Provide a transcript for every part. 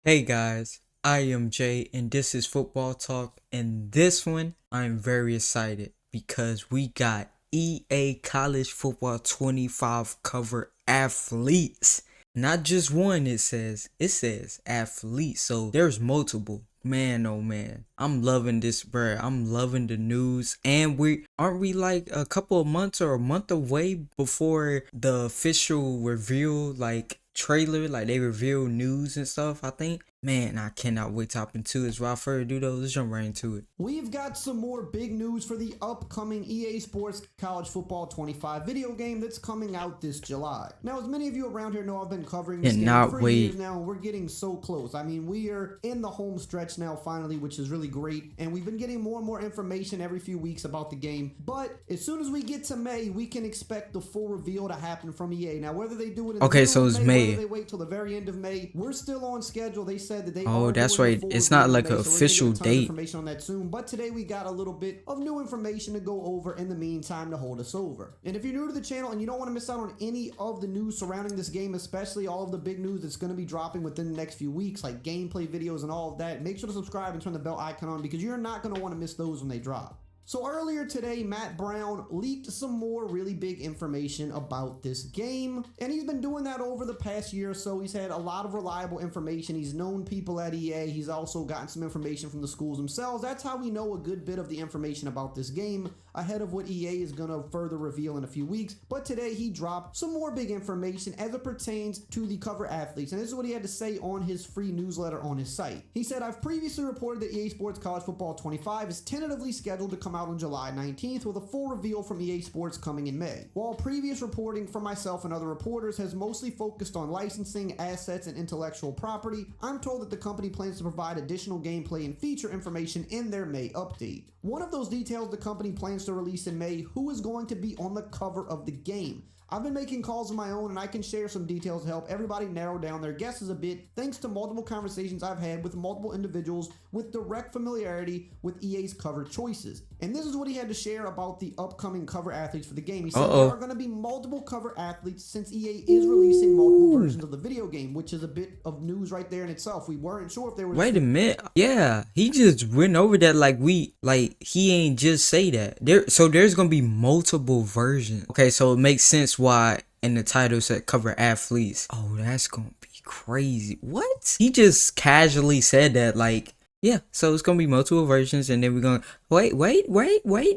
Hey guys, I am Jay and this is Football Talk, and this one I'm very excited because we got EA College Football 25 cover athletes. Not just one, it says athletes. So there's multiple. Man, oh man. I'm loving this, bruh. I'm loving the news. And we aren't we like a couple of months or a month away before the official reveal, like trailer, like they reveal news and stuff, I think. Man, I cannot wait to hop into this. Without further ado though, let's jump right into it. We've got some more big news for the upcoming EA Sports College Football 25 video game that's coming out this July. Now, as many of you around here know, I've been covering this game Cannot for wait. years now, and we're getting so close. I mean, we are in the home stretch now finally, which is really great, and we've been getting more and more information every few weeks about the game. But as soon as we get to May, we can expect the full reveal to happen from EA. Now, whether they do it in the Okay, middle so of it's May, May. whether they wait till the very end of May, we're still on schedule. They said that they Oh, are that's doing the right. full It's reveal not in like May, an so we're gonna get official a ton of date. information on that soon. But today we got a little bit of new information to go over in the meantime to hold us over. And if you're new to the channel and you don't want to miss out on any of the news surrounding this game, especially all of the big news that's going to be dropping within the next few weeks, like gameplay videos and all of that, make sure to subscribe and turn the bell icon on because you're not going to want to miss those when they drop. So earlier today, Matt Brown leaked some more really big information about this game, and he's been doing that over the past year or so. He's had a lot of reliable information. He's known people at EA. He's also gotten some information from the schools themselves. That's how we know a good bit of the information about this game ahead of what EA is going to further reveal in a few weeks. But today he dropped some more big information as it pertains to the cover athletes, and this is what he had to say on his free newsletter on his site. He said, "I've previously reported that EA Sports College Football 25 is tentatively scheduled to come out on July 19th with a full reveal from EA Sports coming in May. While previous reporting from myself and other reporters has mostly focused on licensing, assets, and intellectual property, I'm told that the company plans to provide additional gameplay and feature information in their May update. One of those details the company plans to release in May, who is going to be on the cover of the game. I've been making calls of my own and I can share some details to help everybody narrow down their guesses a bit thanks to multiple conversations I've had with multiple individuals with direct familiarity with EA's cover choices." And this is what he had to share about the upcoming cover athletes for the game. He said there are going to be multiple cover athletes since EA is releasing multiple versions of the video game, which is a bit of news right there in itself. We weren't sure if there was... Wait a minute. Yeah, he just went over that like he ain't just say that. There's gonna be multiple versions. Okay, so it makes sense why in the title said cover athletes. Oh, that's gonna be crazy. What? He just casually said that, like, yeah, so it's gonna be multiple versions, and then we're gonna wait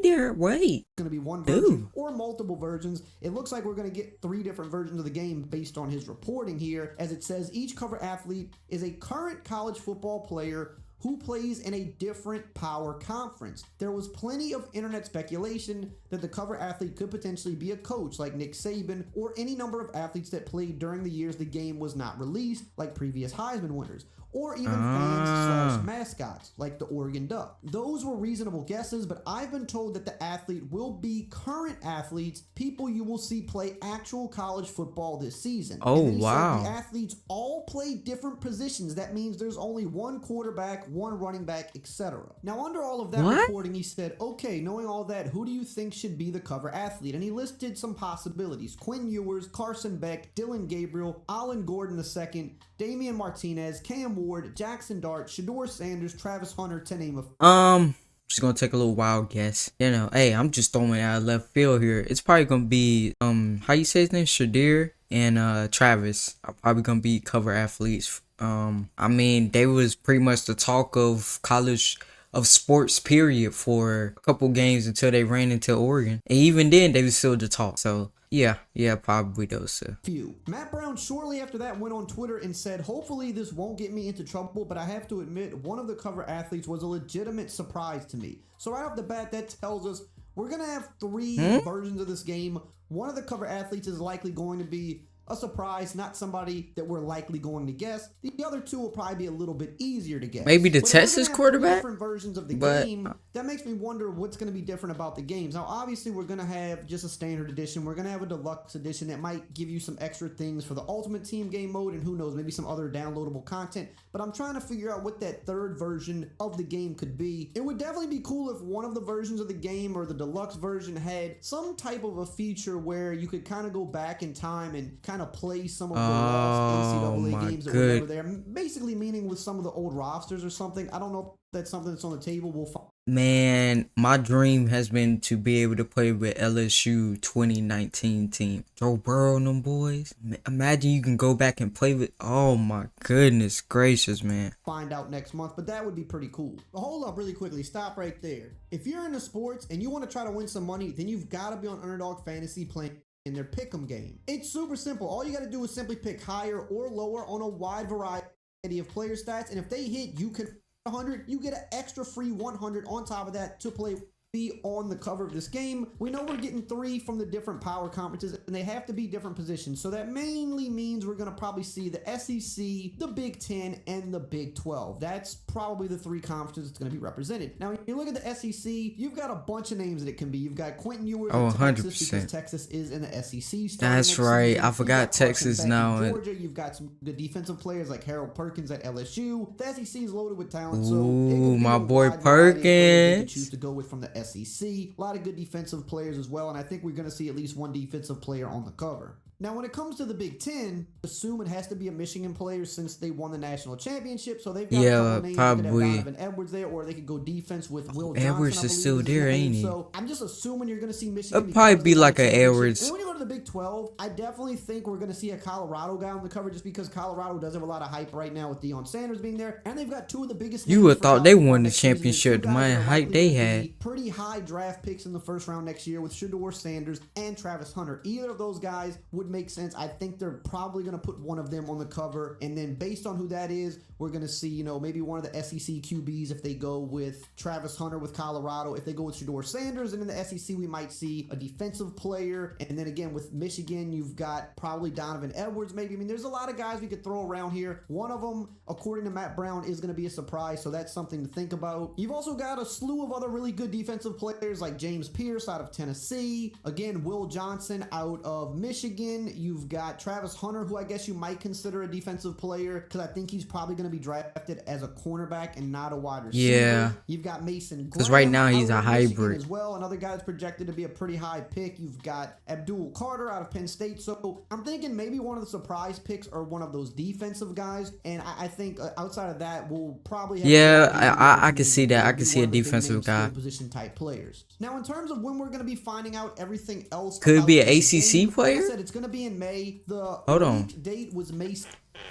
there. Going to be one version or multiple versions. It looks like we're going to get 3 different versions of the game based on his reporting here, as it says each cover athlete is a current college football player who plays in a different power conference. There was plenty of internet speculation that the cover athlete could potentially be a coach like Nick Saban or any number of athletes that played during the years the game was not released, like previous Heisman winners, or even fans/mascots like the Oregon Duck. Those were reasonable guesses, but I've been told that the athlete will be current athletes, people you will see play actual college football this season. Oh, and wow. the athletes all play different positions. That means there's only one quarterback, one running back, etc. Now, under all of that reporting, he said, okay, knowing all that, who do you think should be the cover athlete? And he listed some possibilities: Quinn Ewers, Carson Beck, Dylan Gabriel, Alan Gordon II, Damian Martinez, Cam Ward, Jackson Dart, Shedeur Sanders, Travis Hunter, to name a just gonna take a little wild guess. You know, hey, I'm just throwing out left field here. It's probably gonna be how you say his name? Shedeur and Travis are probably gonna be cover athletes. I mean, they was pretty much the talk of college of sports period for a couple games until they ran into Oregon. And even then they was still the talk. So yeah, probably those two. Matt Brown shortly after that went on Twitter and said, hopefully this won't get me into trouble, but I have to admit one of the cover athletes was a legitimate surprise to me. So right off the bat, that tells us we're going to have 3 versions of this game. One of the cover athletes is likely going to be a surprise, not somebody that we're likely going to guess. The other 2 will probably be a little bit easier to guess. Maybe the Texas quarterback? Different versions of the game. That makes me wonder what's going to be different about the games. Now, obviously, we're going to have just a standard edition. We're going to have a deluxe edition that might give you some extra things for the Ultimate Team game mode, and who knows, maybe some other downloadable content. But I'm trying to figure out what that 3rd version of the game could be. It would definitely be cool if one of the versions of the game or the deluxe version had some type of a feature where you could kind of go back in time and kind kind of play some of the lost NCAA games that were never there. Basically meaning with some of the old rosters or something. I don't know if that's something that's on the table. We'll find. Man, my dream has been to be able to play with LSU 2019 team. Joe Burrow and them boys. Imagine you can go back and play with. Oh my goodness gracious, man. Find out next month, but that would be pretty cool. But hold up really quickly. Stop right there. If you're into sports and you want to try to win some money, then you've got to be on Underdog Fantasy playing in their pick'em game. It's super simple. All you got to do is simply pick higher or lower on a wide variety of player stats, and if they hit, you can 100, you get an extra free 100 on top of that to play be on the cover of this game. We know we're getting 3 from the different power conferences, and they have to be different positions. So that mainly means we're going to probably see the SEC, the Big 10, and the Big 12. That's probably the 3 conferences that's going to be represented. Now, when you look at the SEC, you've got a bunch of names that it can be. You've got Quentin Ewers in Texas, because Texas is in the SEC. That's right. I forgot Texas now. Georgia, you've got some good defensive players like Harold Perkins at LSU. The SEC is loaded with talent. Ooh, my boy Perkins. Choose to go with from the SEC. A lot of good defensive players as well, and I think we're going to see at least one defensive player on the cover. Now, when it comes to the Big 10, assume it has to be a Michigan player since they won the national championship. So they've got a couple names. Probably. They could have Donovan Edwards there, or they could go defense with Will Johnson. Edwards is still there, ain't he? So I'm just assuming you're going to see Michigan. It'll probably be like an Edwards. And when you go to the Big 12, I definitely think we're going to see a Colorado guy on the cover, just because Colorado does have a lot of hype right now with Deion Sanders being there, and they've got 2 of the biggest. You would have thought they won the championship. The amount of hype they had. Pretty high draft picks in the first round next year with Shedeur Sanders and Travis Hunter. Either of those guys would make sense. I think they're probably going to put one of them on the cover, and then based on who that is, we're going to see, you know, maybe one of the SEC QBs if they go with Travis Hunter with Colorado. If they go with Shedeur Sanders, and in the SEC we might see a defensive player, and then again with Michigan you've got probably Donovan Edwards maybe. I mean, there's a lot of guys we could throw around here. One of them, according to Matt Brown, is going to be a surprise, so that's something to think about. You've also got a slew of other really good defensive players like James Pierce out of Tennessee, again Will Johnson out of Michigan. You've got Travis Hunter, who I guess you might consider a defensive player, because I think he's probably going to be drafted as a cornerback and not a wide receiver. Yeah. You've got Mason Graham, because right now he's a hybrid as well. Another guy that's projected to be a pretty high pick. You've got Abdul Carter out of Penn State. So I'm thinking maybe one of the surprise picks are one of those defensive guys. And I think outside of that, we'll probably have I can see that. I can see a defensive guy. Position type players. Now, in terms of when we're going to be finding out everything else, could it be an ACC player? Like I said, it's going to be in May. The date was May.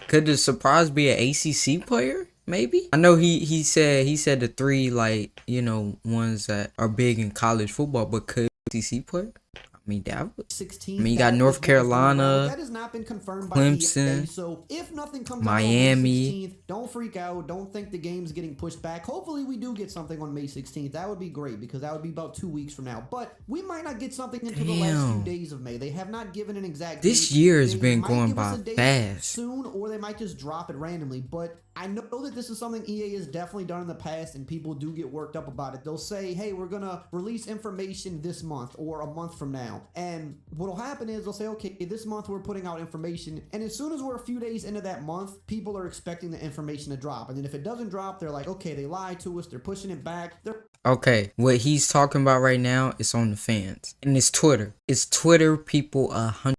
Could the surprise be an ACC player? Maybe. I know he said the 3 like, you know, ones that are big in college football, but could ACC player? I mean, that would. 16. I mean, you got North Carolina, that has not been confirmed by Clemson, EA, so if nothing comes Miami. out on May 16th, don't freak out. Don't think the game's getting pushed back. Hopefully, we do get something on May 16th. That would be great, because that would be about 2 weeks from now. But we might not get something until the last few days of May. They have not given an exact date. This year has been going by fast. Soon, or they might just drop it randomly. But I know that this is something EA has definitely done in the past, and people do get worked up about it. They'll say, hey, we're going to release information this month or a month from now. And what'll happen is they'll say, okay, this month we're putting out information. And as soon as we're a few days into that month, people are expecting the information to drop. And then if it doesn't drop, they're like, okay, they lied to us. They're pushing it back. Okay, what he's talking about right now is on the fans. And it's Twitter. It's Twitter people 100%.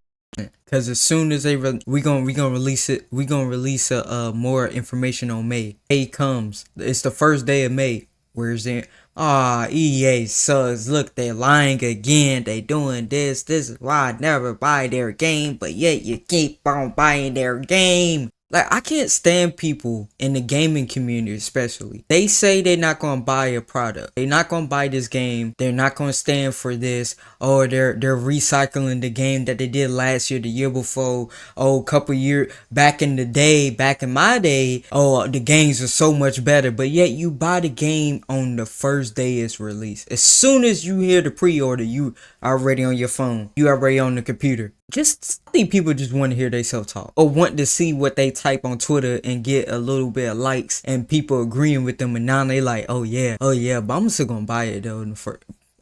Because as soon as we gonna release it, we gonna release more information on May. May comes. It's the first day of May. Where's it? EA sucks. Look, they're lying again. They doing this. This is why I never buy their game, but yet you keep on buying their game. Like, I can't stand people in the gaming community, especially. They say they're not going to buy a product. They're not going to buy this game. They're not going to stand for this. Or they're recycling the game that they did last year, the year before. Oh, a couple years back in the day, back in my day. Oh, the games are so much better. But yet you buy the game on the first day it's released. As soon as you hear the pre-order, you already on your phone. You already on the computer. I think people just want to hear they self-talk or want to see what they type on Twitter and get a little bit of likes and people agreeing with them, and now they like, oh yeah, but I'm still gonna buy it though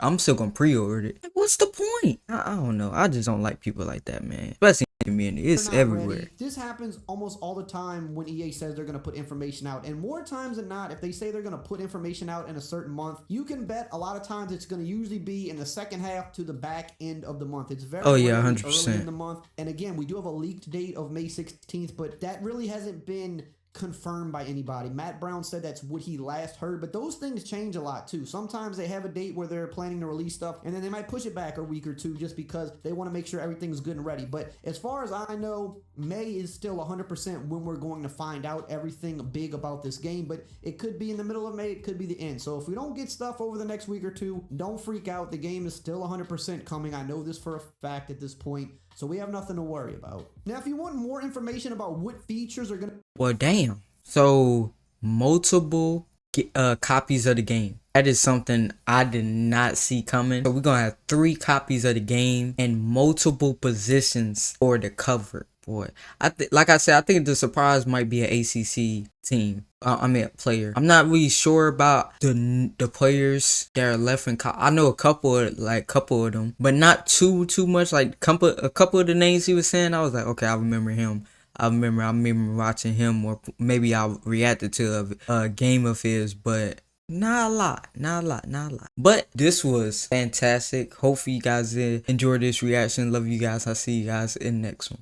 I'm still gonna pre-order it. Like, what's the point? I don't know. I just don't like people like that, man. Especially in the community. It's not everywhere. Ready. This happens almost all the time when EA says they're going to put information out. And more times than not, if they say they're going to put information out in a certain month, you can bet a lot of times it's going to usually be in the second half to the back end of the month. It's very Oh yeah, rarely 100%. early in the month. And again, we do have a leaked date of May 16th, but that really hasn't been confirmed by anybody. Matt Brown said that's what he last heard, but those things change a lot too. Sometimes they have a date where they're planning to release stuff, and then they might push it back a week or two just because they want to make sure everything's good and ready. But as far as I know, May is still 100% when we're going to find out everything big about this game, but it could be in the middle of May, it could be the end. So if we don't get stuff over the next week or two, don't freak out. The game is still 100% coming. I know this for a fact at this point. So we have nothing to worry about. Now, if you want more information about what features are going to... Well, damn. So, multiple copies of the game. That is something I did not see coming. So, we're going to have 3 copies of the game and multiple positions for the cover. Boy, like I said, I think the surprise might be an ACC team. I mean, a player. I'm not really sure about the players that are left in. I know a couple of them, but not too much. Like a couple of the names he was saying, I was like, okay, I remember him. I remember watching him, or maybe I reacted to a game of his, but not a lot. But this was fantastic. Hopefully you guys enjoyed this reaction. Love you guys. I'll see you guys in the next one.